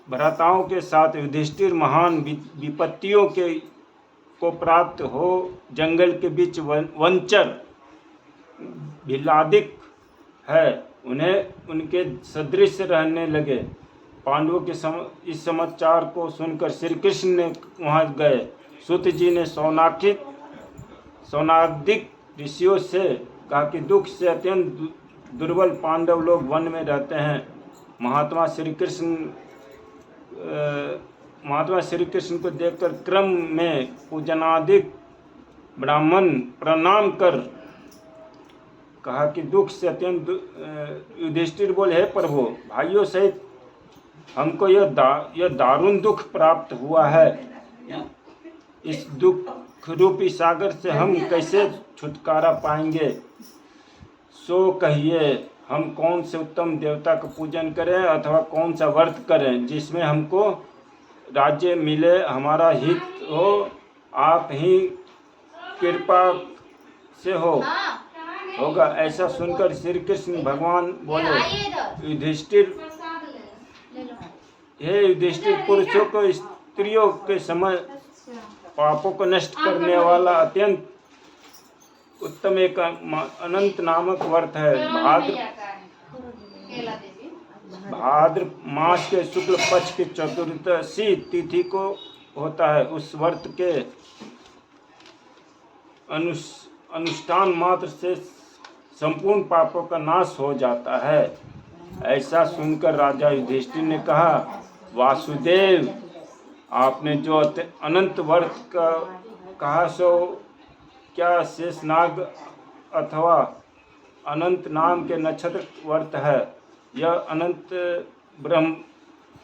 भ्राताओं के साथ युधिष्ठिर महान विपत्तियों को प्राप्त हो जंगल के बीच वंचर भिलादिक है, उन्हें उनके सदृश रहने लगे। पांडवों के इस समाचार को सुनकर श्री कृष्ण ने वहां गए। सूत जी ने सौनादिक ऋषियों से कहा कि दुख से अत्यंत दुर्बल पांडव लोग वन में रहते हैं। महात्मा श्री कृष्ण को देखकर क्रम में पूजनादिक ब्राह्मण प्रणाम कर कहा कि दुख से अत्यंत युधिष्ठिर बोले, हे प्रभु, भाइयों सहित हमको यह दारुण दुख प्राप्त हुआ है। इस दुख रूपी सागर से हम कैसे छुटकारा पाएंगे? सो कहिए, हम कौन से उत्तम देवता का पूजन करें अथवा कौन सा व्रत करें जिसमें हमको राज्य मिले, हमारा हित हो? आप ही कृपा से होगा। ऐसा सुनकर श्री कृष्ण भगवान बोले, युधिष्ठिर, हे युधिष्ठिर, पुरुषों को स्त्रियों के समय पापों को नष्ट करने वाला अत्यंत उत्तम एक अनंत नामक व्रत है। भाद्र मास के शुक्ल पक्ष की चतुर्दशी तिथि को होता है। उस व्रत के अनुष्ठान मात्र से संपूर्ण पापों का नाश हो जाता है। ऐसा सुनकर राजा युधिष्ठिर ने कहा, वासुदेव, आपने जो अनंत व्रत का कहा सो क्या शेषनाग अथवा अनंत नाम के नक्षत्र व्रत है? यह अनंत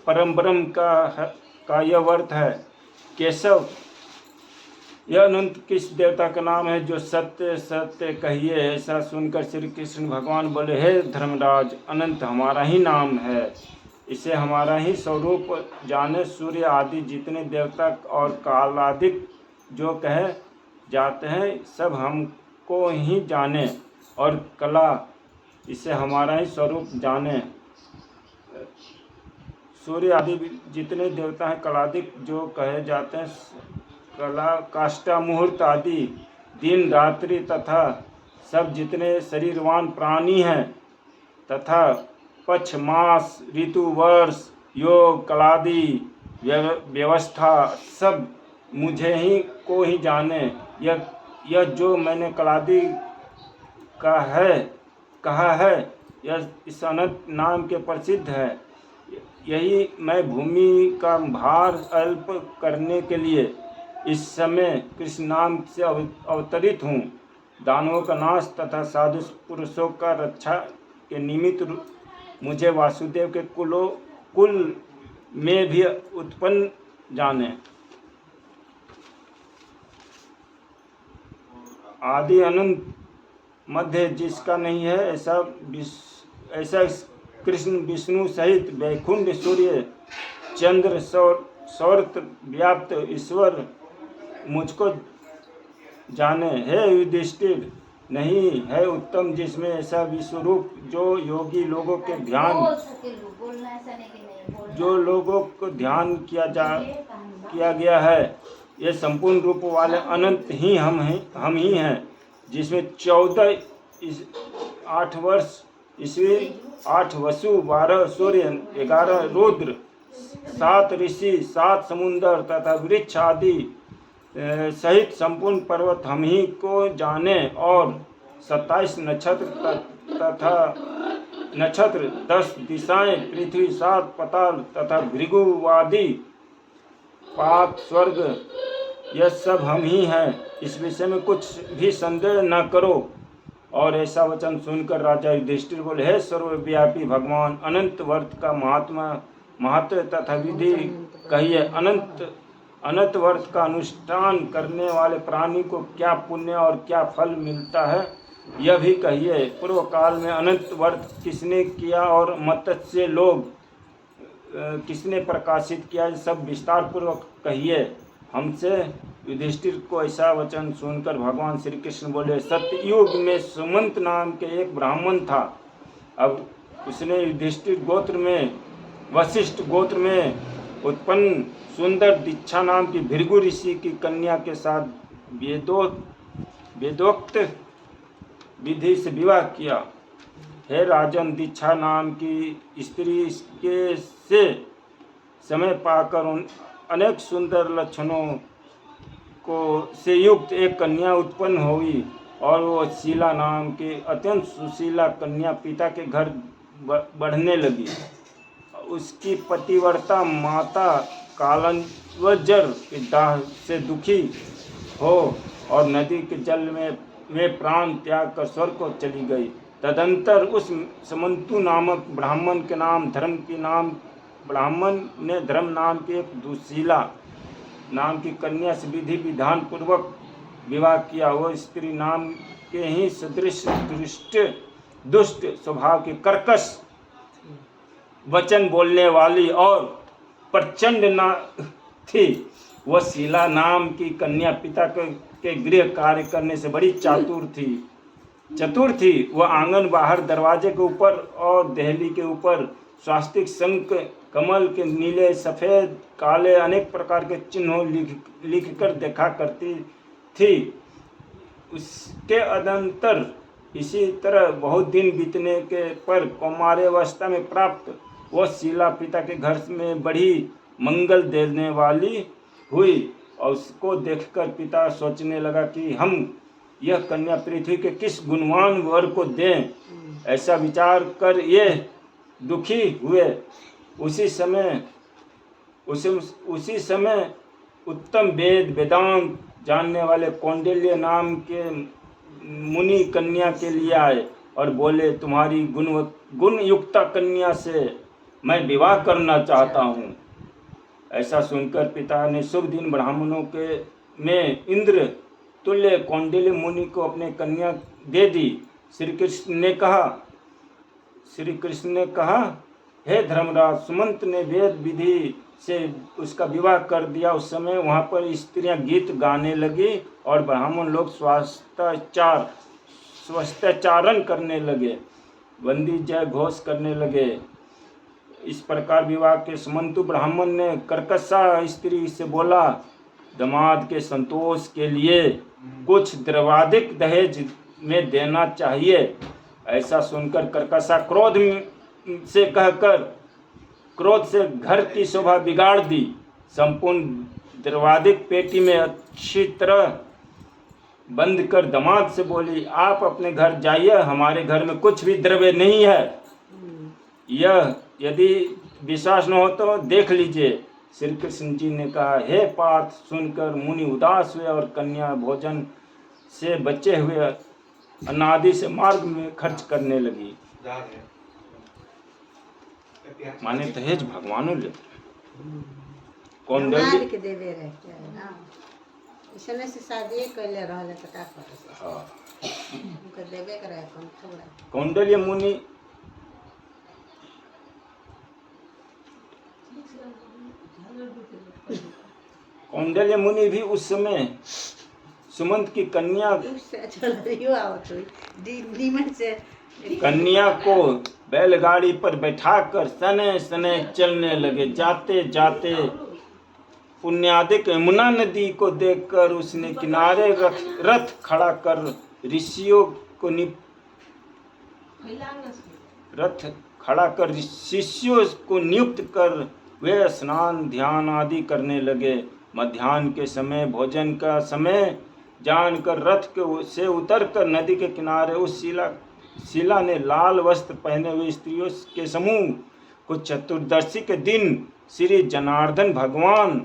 परम ब्रह्म का यह व्रत है। केशव, यह अनंत किस देवता का नाम है जो सत्य सत्य कहिए? ऐसा सुनकर श्री कृष्ण भगवान बोले, हे धर्मराज, अनंत हमारा ही नाम है, इसे हमारा ही स्वरूप जाने। सूर्य आदि जितने देवता और कालादिक जो कहे जाते हैं सब हमको ही जाने, और कला, इसे हमारा ही स्वरूप जाने। सूर्य आदि जितने देवता हैं, कलादिक जो कहे जाते हैं, कला, काष्ठा, मुहूर्त आदि, दिन रात्रि तथा सब जितने शरीरवान प्राणी हैं, तथा पक्ष, मास, ऋतु, वर्ष, योग, कलादि व्यवस्था, सब मुझे ही को ही जाने। यह जो मैंने कलादि कहा है, यह इस अनंत नाम के प्रसिद्ध है। यही मैं भूमि का भार अल्प करने के लिए इस समय कृष्ण नाम से अवतरित हूँ। दानवों का नाश तथा साधु पुरुषों का रक्षा के निमित्त मुझे वासुदेव के कुल में भी उत्पन्न जाने। आदि अनंत मध्य जिसका नहीं है, ऐसा कृष्ण विष्णु सहित वैकुंठ, सूर्य, चंद्र, सौर व्याप्त ईश्वर मुझको जाने। हे युधिष्ठिर, नहीं है उत्तम जिसमें ऐसा विश्वरूप जो योगी लोगों के ध्यान, जो लोगों को ध्यान किया गया है। ये संपूर्ण रूप वाले अनंत ही हम ही हैं, जिसमें 14 8 वर्ष ईस्वी, 8 वसु, 12 सूर्य, 11 रुद्र, 7 ऋषि, 7 समुद्र तथा वृक्ष आदि सहित संपूर्ण पर्वत हम ही को जाने, और 27 नक्षत्र तथा 10 दिशाएं, पृथ्वी, 7 पताल तथा भृगुवादि पात, स्वर्ग, यह सब हम ही हैं। इस विषय में कुछ भी संदेह न करो। और ऐसा वचन सुनकर राजा युधिष्ठिर बोले, हे सर्वव्यापी भगवान, अनंत व्रत का महत्व तथा विधि कहिए। अनंत व्रत का अनुष्ठान करने वाले प्राणी को क्या पुण्य और क्या फल मिलता है, यह भी कहिए। पूर्व काल में अनंत व्रत किसने किया और मत्स्य लोग किसने प्रकाशित किया, सब विस्तार पूर्वक कहिए हमसे। युधिष्ठिर को ऐसा वचन सुनकर भगवान श्री कृष्ण बोले, सत्ययुग में सुमंत नाम के एक ब्राह्मण था। अब उसने युधिष्ठिर गोत्र में वशिष्ठ गोत्र में उत्पन्न सुंदर दीक्षा नाम की भृगु ऋषि की कन्या के साथ वेदोक्त विधि से विवाह किया। हे राजन, दीक्षा नाम की स्त्री के से समय पाकर उन अनेक सुंदर लक्षणों को से युक्त एक कन्या उत्पन्न हुई और वो शीला नाम की अत्यंत सुशीला कन्या पिता के घर बढ़ने लगी। उसकी पतिव्रता माता कालंजर के दाह से दुखी हो और नदी के जल में प्राण त्याग कर स्वर्ग को चली गई। तदंतर उस समंतु नामक ब्राह्मण ने धर्म नाम की एक दुशीला नाम की कन्या से विधि विधान पूर्वक विवाह किया। वह स्त्री नाम के ही सदृश दुष्ट स्वभाव की कर्कश वचन बोलने वाली और प्रचंड न थी। वह शीला नाम की कन्या पिता के गृह कार्य करने से बड़ी चतुर थी। वह आंगन बाहर दरवाजे के ऊपर और देहली के ऊपर स्वास्तिक शंख कमल के नीले सफ़ेद काले अनेक प्रकार के चिन्हों लिख कर देखा करती थी। उसके अनंतर इसी तरह बहुत दिन बीतने के पर कौमार्यावस्था में प्राप्त वह शीला पिता के घर में बड़ी मंगल देने वाली हुई और उसको देखकर पिता सोचने लगा कि हम यह कन्या पृथ्वी के किस गुणवान वर को दें। ऐसा विचार कर ये दुखी हुए। उसी समय उत्तम वेदांत जानने वाले कौंडिल्य नाम के मुनि कन्या के लिए आए और बोले, तुम्हारी गुण युक्त कन्या से मैं विवाह करना चाहता हूँ। ऐसा सुनकर पिता ने शुभ दिन ब्राह्मणों में इंद्र तुल्य कौंडिल्य मुनि को अपने कन्या दे दी। श्री कृष्ण ने कहा, हे धर्मराज, सुमंत ने वेद विधि से उसका विवाह कर दिया। उस समय वहाँ पर स्त्रियां गीत गाने लगी और ब्राह्मण लोग स्वास्थ्याचारण करने लगे, वंदी जय घोष करने लगे। इस प्रकार विवाह के सुमंतु ब्राह्मण ने कर्कशा स्त्री से बोला, दामाद के संतोष के लिए कुछ द्रवादिक दहेज में देना चाहिए। ऐसा सुनकर कर्कशा क्रोध से घर की शोभा बिगाड़ दी। संपूर्ण द्रवादिक पेटी में अच्छी तरह बंद कर दामाद से बोली, आप अपने घर जाइए, हमारे घर में कुछ भी द्रव्य नहीं है। यह यदि विश्वास न हो तो देख लीजिए। श्री कृष्ण जी ने कहा, हे पार्थ, सुनकर मुनि उदास हुए और कन्या भोजन से बचे हुए अनादि से मार्ग में खर्च करने लगी। माने दहेज भगवानों ले कौंडल्य के देवे रहते हैं ना, इसने से शादी कैले रहले त का करे। हां, उनके देवे करे कौन थोड़ा। कौंडल्य मुनि भी उस समय सुमंत की कन्या को बैलगाड़ी पर बैठाकर सने सने चलने लगे। जाते जाते पुण्यादिक यमुना नदी को देखकर उसने किनारे रथ खड़ा कर शिष्यों को नियुक्त कर वे स्नान ध्यान आदि करने लगे। मध्याह्न के समय भोजन का समय जानकर रथ से उतरकर नदी के किनारे उस शीला ने लाल वस्त्र पहने हुए स्त्रियों के समूह को चतुर्दशी के दिन श्री जनार्दन भगवान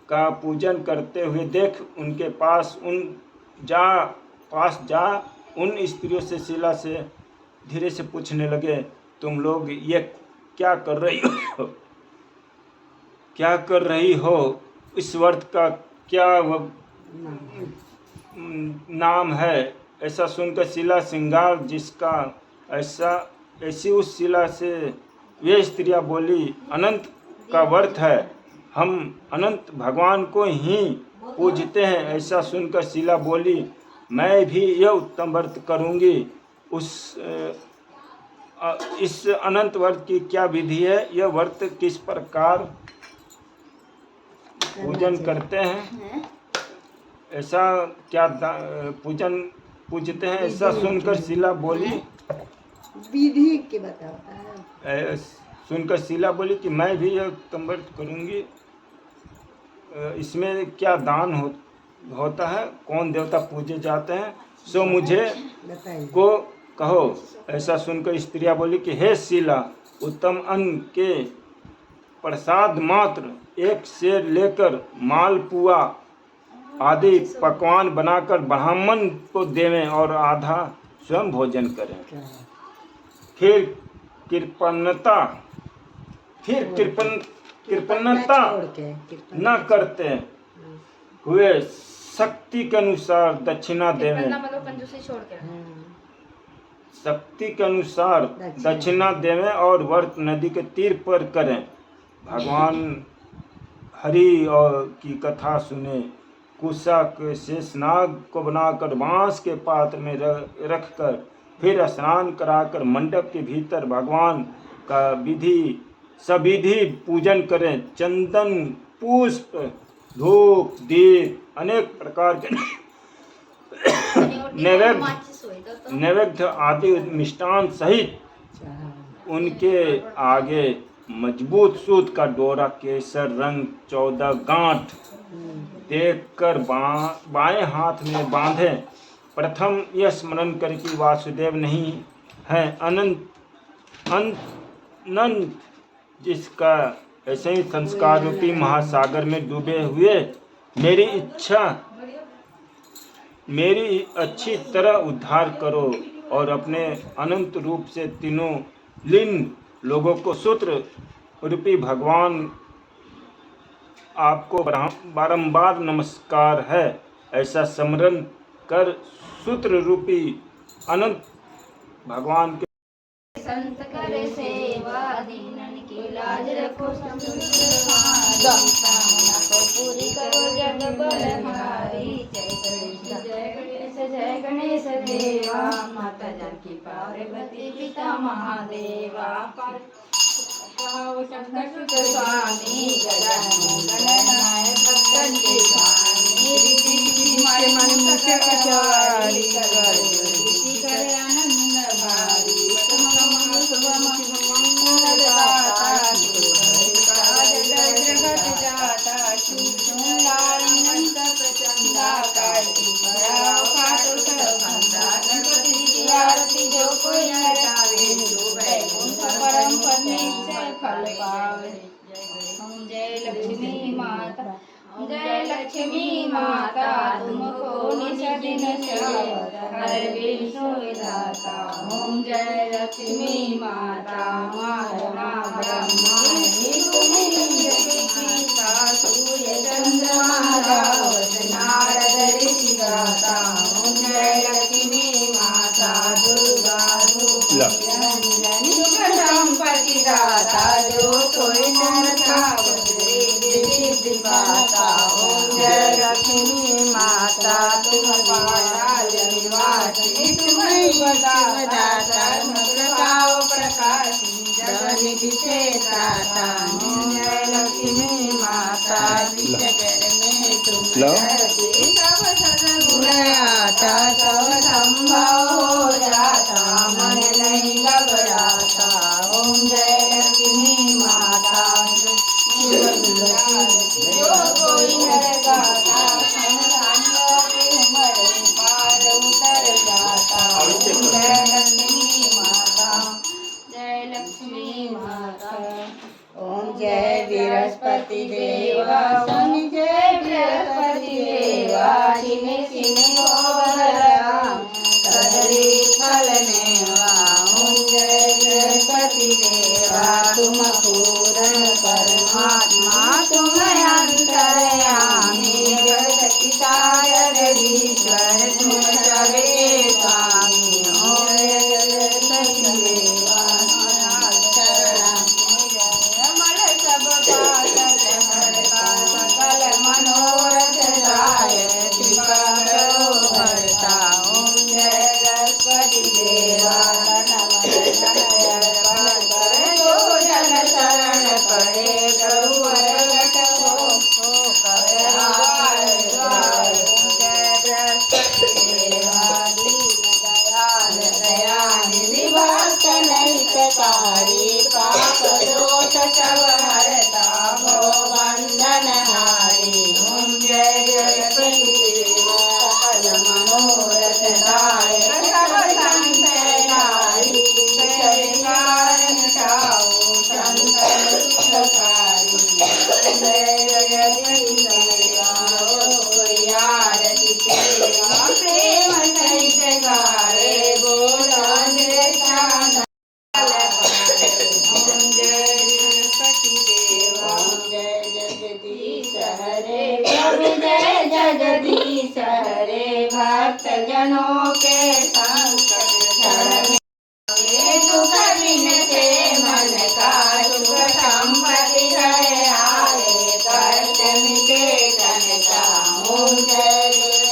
का पूजन करते हुए देख उनके पास जा उन स्त्रियों से शीला से धीरे से पूछने लगे, तुम लोग ये क्या कर रही हो? इस व्रत का क्या नाम है? ऐसा सुनकर शीला श्रृंगार जिसका ऐसी उस शीला से वे स्त्रियां बोली, अनंत का व्रत है, हम अनंत भगवान को ही पूजते हैं। ऐसा सुनकर शीला बोली, मैं भी यह उत्तम व्रत करूंगी। उस इस अनंत व्रत की क्या विधि है? यह व्रत किस प्रकार पूजन करते हैं? ऐसा क्या पूजते हैं? ऐसा सुनकर शीला बोली, विधि के बताता है। सुनकर शीला बोली कि मैं भी यह व्रत करूंगी। इसमें क्या दान होता है? कौन देवता पूजे जाते हैं? सो मुझे बताइए। को कहो। ऐसा सुनकर स्त्रियां बोली कि हे शीला, उत्तम अन्न के प्रसाद मात्र एक सेर लेकर मालपुआ आदि पकवान बनाकर ब्राह्मण को देवें और आधा स्वयं भोजन करें। फिर कृपणता न करते हुए शक्ति के अनुसार दक्षिणा देवें। शक्ति के अनुसार दक्षिणा देवें और व्रत नदी के तीर पर करें। भगवान हरि और की कथा सुने। कुशा के शेषनाग को बनाकर बांस के पात्र में रखकर फिर स्नान कराकर मंडप के भीतर भगवान का सविधि पूजन करें। चंदन, पुष्प, धूप, दीप, अनेक प्रकार के नैवेद्य आदि मिष्टान सहित उनके आगे मजबूत सूत का डोरा केसर रंग 14 गांठ देखकर बाएं हाथ में बांधे। प्रथम यह स्मरण कर कि वासुदेव नहीं है, अनंत जिसका ऐसे ही संस्कार रूपी महासागर में डूबे हुए मेरी अच्छी तरह उद्धार करो और अपने अनंत रूप से तीनों लीन लोगों को सूत्र रूपी भगवान आपको बारंबार नमस्कार है। ऐसा स्मरण कर सूत्र रूपी अनंत भगवान के संत करे सेवा, दीनन की लाज रखो, पूरी करो जग बलहारी। जय गणेश देवा, माता जानकी पार्वती पिता महादेवा। शंकर सुत स्वामी, गणनायक भक्तन के स्वामी। ऋषि मन मुख कचवारी, करे आनंद भारी। जो कोई नर आवे, परम पद निश्चय फल पावे। जय लक्ष्मी माता, जय लक्ष्मी माता, तुमको निज दिन सेवत हर विष्णु विधाता। ओम जय लक्ष्मी माता, माता ब्रह्माणी तुम्हें पिता, सूर्य चंद्रमा रावत नारद ऋषि गाता। ओम जय लक्ष्मी माता, दुर्गा रूप निरंजनी सुख संपत्ति दाता। जो कोई नर धावत रिद्धि पाता। ओम जय लक्ष्मी माता, तुम पाताल निवासिनी, तुम्हें बदाता। प्रताप प्रकाशिनी, जगनिधि से त्राता। ओम जय लक्ष्मी माता, जगत में तुम रहती, सब सद्गुण आता, सब संभव हो जाता, मन नहीं घबराता। ओम जय लक्ष्मी माता, जो कोई नर गाता, पार उतर जाता। ओम जय लक्ष्मी माता, जय लक्ष्मी माता। ओम जय बृहस्पति देवा, शनि जय बृहस्पति देवा। छिने छिने कदली फल नेवा। ओम जय बृहस्पति देवा, तुम पूर्ण परमात्मा, तुम अंतर्यामी। जगत पिता जगदीश्वर, तुम सबके स्वामी। ओम जय बृहस्पति देवा, सकल मनोरथ जाय, कृपा करो भरता। ओम जय बृहस्पति देवा, करे प्रभु प्रगट हो कर द्वार द्वार जय बृहस्पति देवा दीन दयाल दयानिधि भक्त हितकारी पाप दोष सब हरता भो बंधन हारी ओम जय बृहस्पति देवा सकल मनोरथ दायक सब संतधारी विकार मिटाओ संतन सुखकारी जय बृहस्पति देवा कोई आरती तेरा प्रेम सहित गारे बोलो जय चांद ओम जय बृहस्पति देवा ओम जय जगदीश हरे प्रभु जय जगदीश हरे भक्त जनों के संकट हरने दुख विनते मन का सुख संपत्ति है आए कष्ट मिटे तन का ओम जय